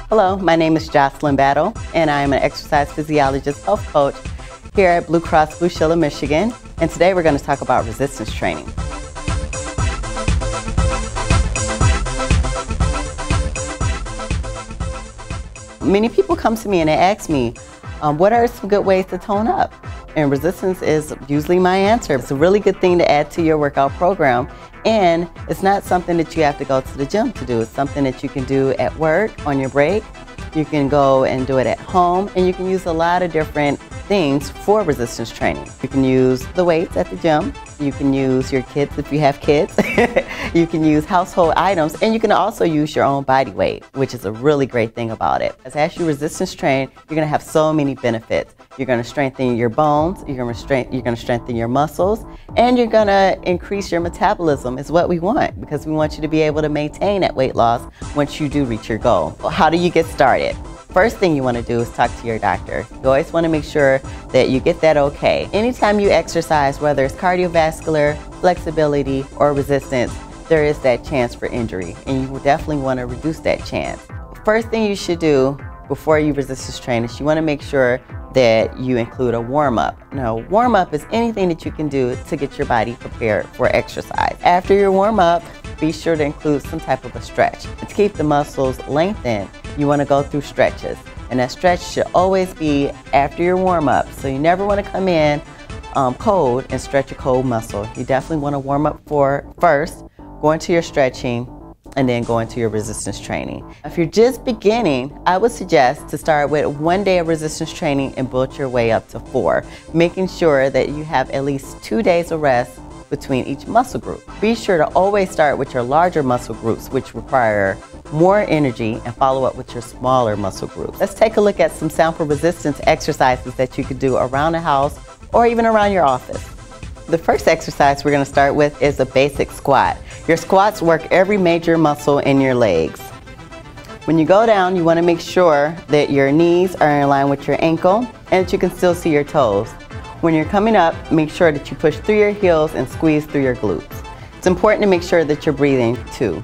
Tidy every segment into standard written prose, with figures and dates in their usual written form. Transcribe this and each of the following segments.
Hello, my name is Jocelyn and I am an exercise physiologist health coach here at Blue Cross Blue Shield of Michigan. And today we're going to talk about resistance training. Many people come to me and they ask me, what are some good ways to tone up? And resistance is usually my answer. It's a really good thing to add to your workout program. And it's not something that you have to go to the gym to do. It's something that you can do at work, on your break. You can go and do it at home, and you can use a lot of different things for resistance training. You can use the weights at the gym. You can use your kids if you have kids. You can use household items, and you can also use your own body weight, which is a really great thing about it. As you resistance train, you're going to have so many benefits. You're going to strengthen your bones, you're going to strengthen your muscles, and you're going to increase your metabolism is what we want, because we want you to be able to maintain that weight loss once you do reach your goal. Well, how do you get started? First thing you want to do is talk to your doctor. You always want to make sure that you get that okay. Anytime you exercise, whether it's cardiovascular, flexibility, or resistance, there is that chance for injury, and you will definitely want to reduce that chance. First thing you should do before you resistance train is you want to make sure that you include a warm-up. Now, warm-up is anything that you can do to get your body prepared for exercise. After your warm-up, be sure to include some type of a stretch. And to keep the muscles lengthened, you want to go through stretches. And that stretch should always be after your warm-up. So you never want to come in cold and stretch a cold muscle. You definitely want to warm up first, go into your stretching, and then go into your resistance training. If you're just beginning, I would suggest to start with 1 day of resistance training and build your way up to 4, making sure that you have at least 2 days of rest between each muscle group. Be sure to always start with your larger muscle groups, which require more energy, and follow up with your smaller muscle groups. Let's take a look at some sample resistance exercises that you could do around the house or even around your office. The first exercise we're going to start with is a basic squat. Your squats work every major muscle in your legs. When you go down, you want to make sure that your knees are in line with your ankle and that you can still see your toes. When you're coming up, make sure that you push through your heels and squeeze through your glutes. It's important to make sure that you're breathing too.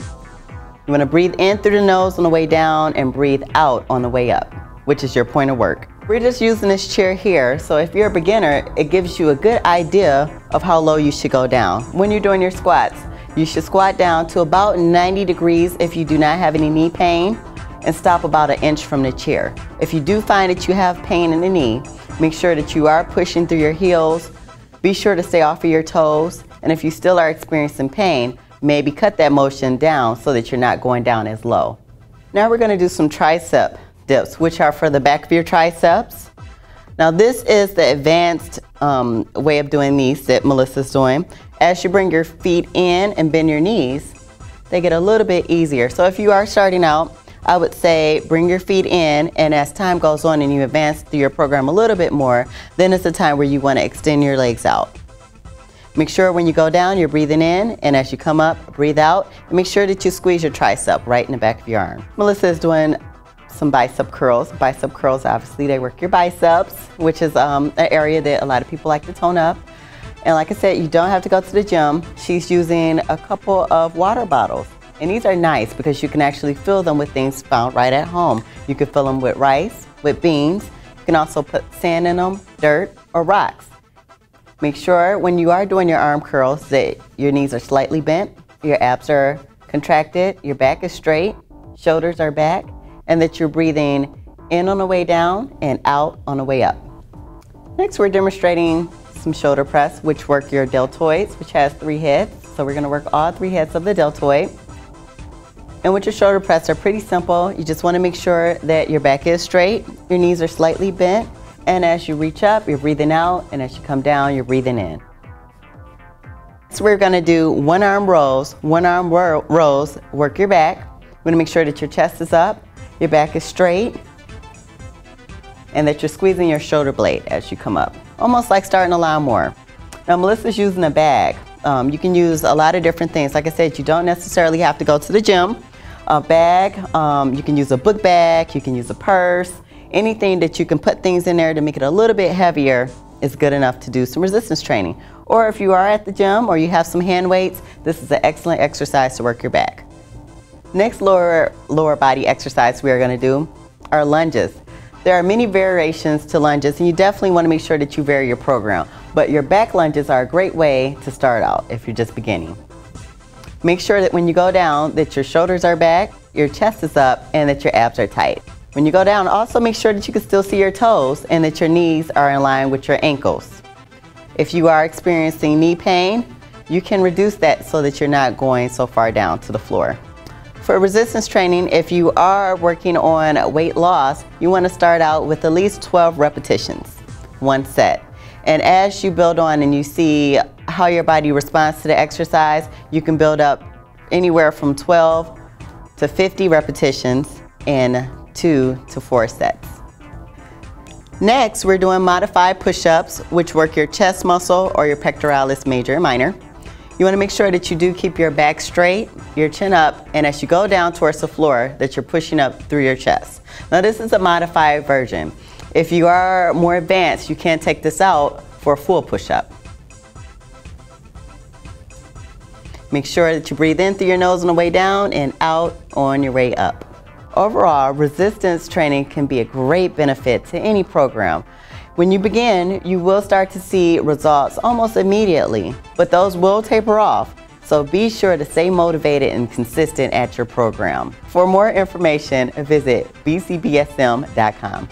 You want to breathe in through the nose on the way down and breathe out on the way up, which is your point of work. We're just using this chair here, so if you're a beginner, it gives you a good idea of how low you should go down. When you're doing your squats, you should squat down to about 90 degrees if you do not have any knee pain, and stop about 1 inch from the chair. If you do find that you have pain in the knee, make sure that you are pushing through your heels. Be sure to stay off of your toes, and if you still are experiencing pain, maybe cut that motion down so that you're not going down as low. Now we're going to do some tricep dips, which are for the back of your triceps. Now this is the advanced way of doing these that Melissa's doing. As you bring your feet in and bend your knees, they get a little bit easier. So if you are starting out, I would say bring your feet in, and as time goes on and you advance through your program a little bit more, then it's the time where you want to extend your legs out. Make sure when you go down, you're breathing in, and as you come up, breathe out, and make sure that you squeeze your tricep right in the back of your arm. Melissa is doing some bicep curls. Bicep curls, obviously, they work your biceps, which is an area that a lot of people like to tone up. And like I said, you don't have to go to the gym. She's using a couple of water bottles. And these are nice because you can actually fill them with things found right at home. You can fill them with rice, with beans. You can also put sand in them, dirt, or rocks. Make sure when you are doing your arm curls that your knees are slightly bent, your abs are contracted, your back is straight, shoulders are back, and that you're breathing in on the way down and out on the way up. Next, we're demonstrating some shoulder press, which work your deltoids, which has 3 heads. So we're gonna work all 3 heads of the deltoid. And with your shoulder press, they're pretty simple. You just wanna make sure that your back is straight, your knees are slightly bent, and as you reach up, you're breathing out, and as you come down, you're breathing in. So we're gonna do one arm rows, work your back. You wanna make sure that your chest is up, your back is straight, and that you're squeezing your shoulder blade as you come up. Almost like starting a lawnmower. Now Melissa's using a bag. You can use a lot of different things. Like I said, you don't necessarily have to go to the gym. A bag, you can use a book bag, you can use a purse, anything that you can put things in there to make it a little bit heavier is good enough to do some resistance training. Or if you are at the gym or you have some hand weights, this is an excellent exercise to work your back. Next lower body exercise we are going to do are lunges. There are many variations to lunges, and you definitely want to make sure that you vary your program. But your back lunges are a great way to start out if you're just beginning. Make sure that when you go down that your shoulders are back, your chest is up, and that your abs are tight. When you go down, also make sure that you can still see your toes and that your knees are in line with your ankles. If you are experiencing knee pain, you can reduce that so that you're not going so far down to the floor. For resistance training, if you are working on weight loss, you want to start out with at least 12 repetitions, one set. And as you build on and you see how your body responds to the exercise, you can build up anywhere from 12 to 50 repetitions in 2 to 4 sets. Next, we're doing modified push-ups, which work your chest muscle or your pectoralis major and minor. You want to make sure that you do keep your back straight, your chin up, and as you go down towards the floor, that you're pushing up through your chest. Now, this is a modified version. If you are more advanced, you can take this out for a full push-up. Make sure that you breathe in through your nose on the way down and out on your way up. Overall, resistance training can be a great benefit to any program. When you begin, you will start to see results almost immediately, but those will taper off. So be sure to stay motivated and consistent at your program. For more information, visit bcbsm.com.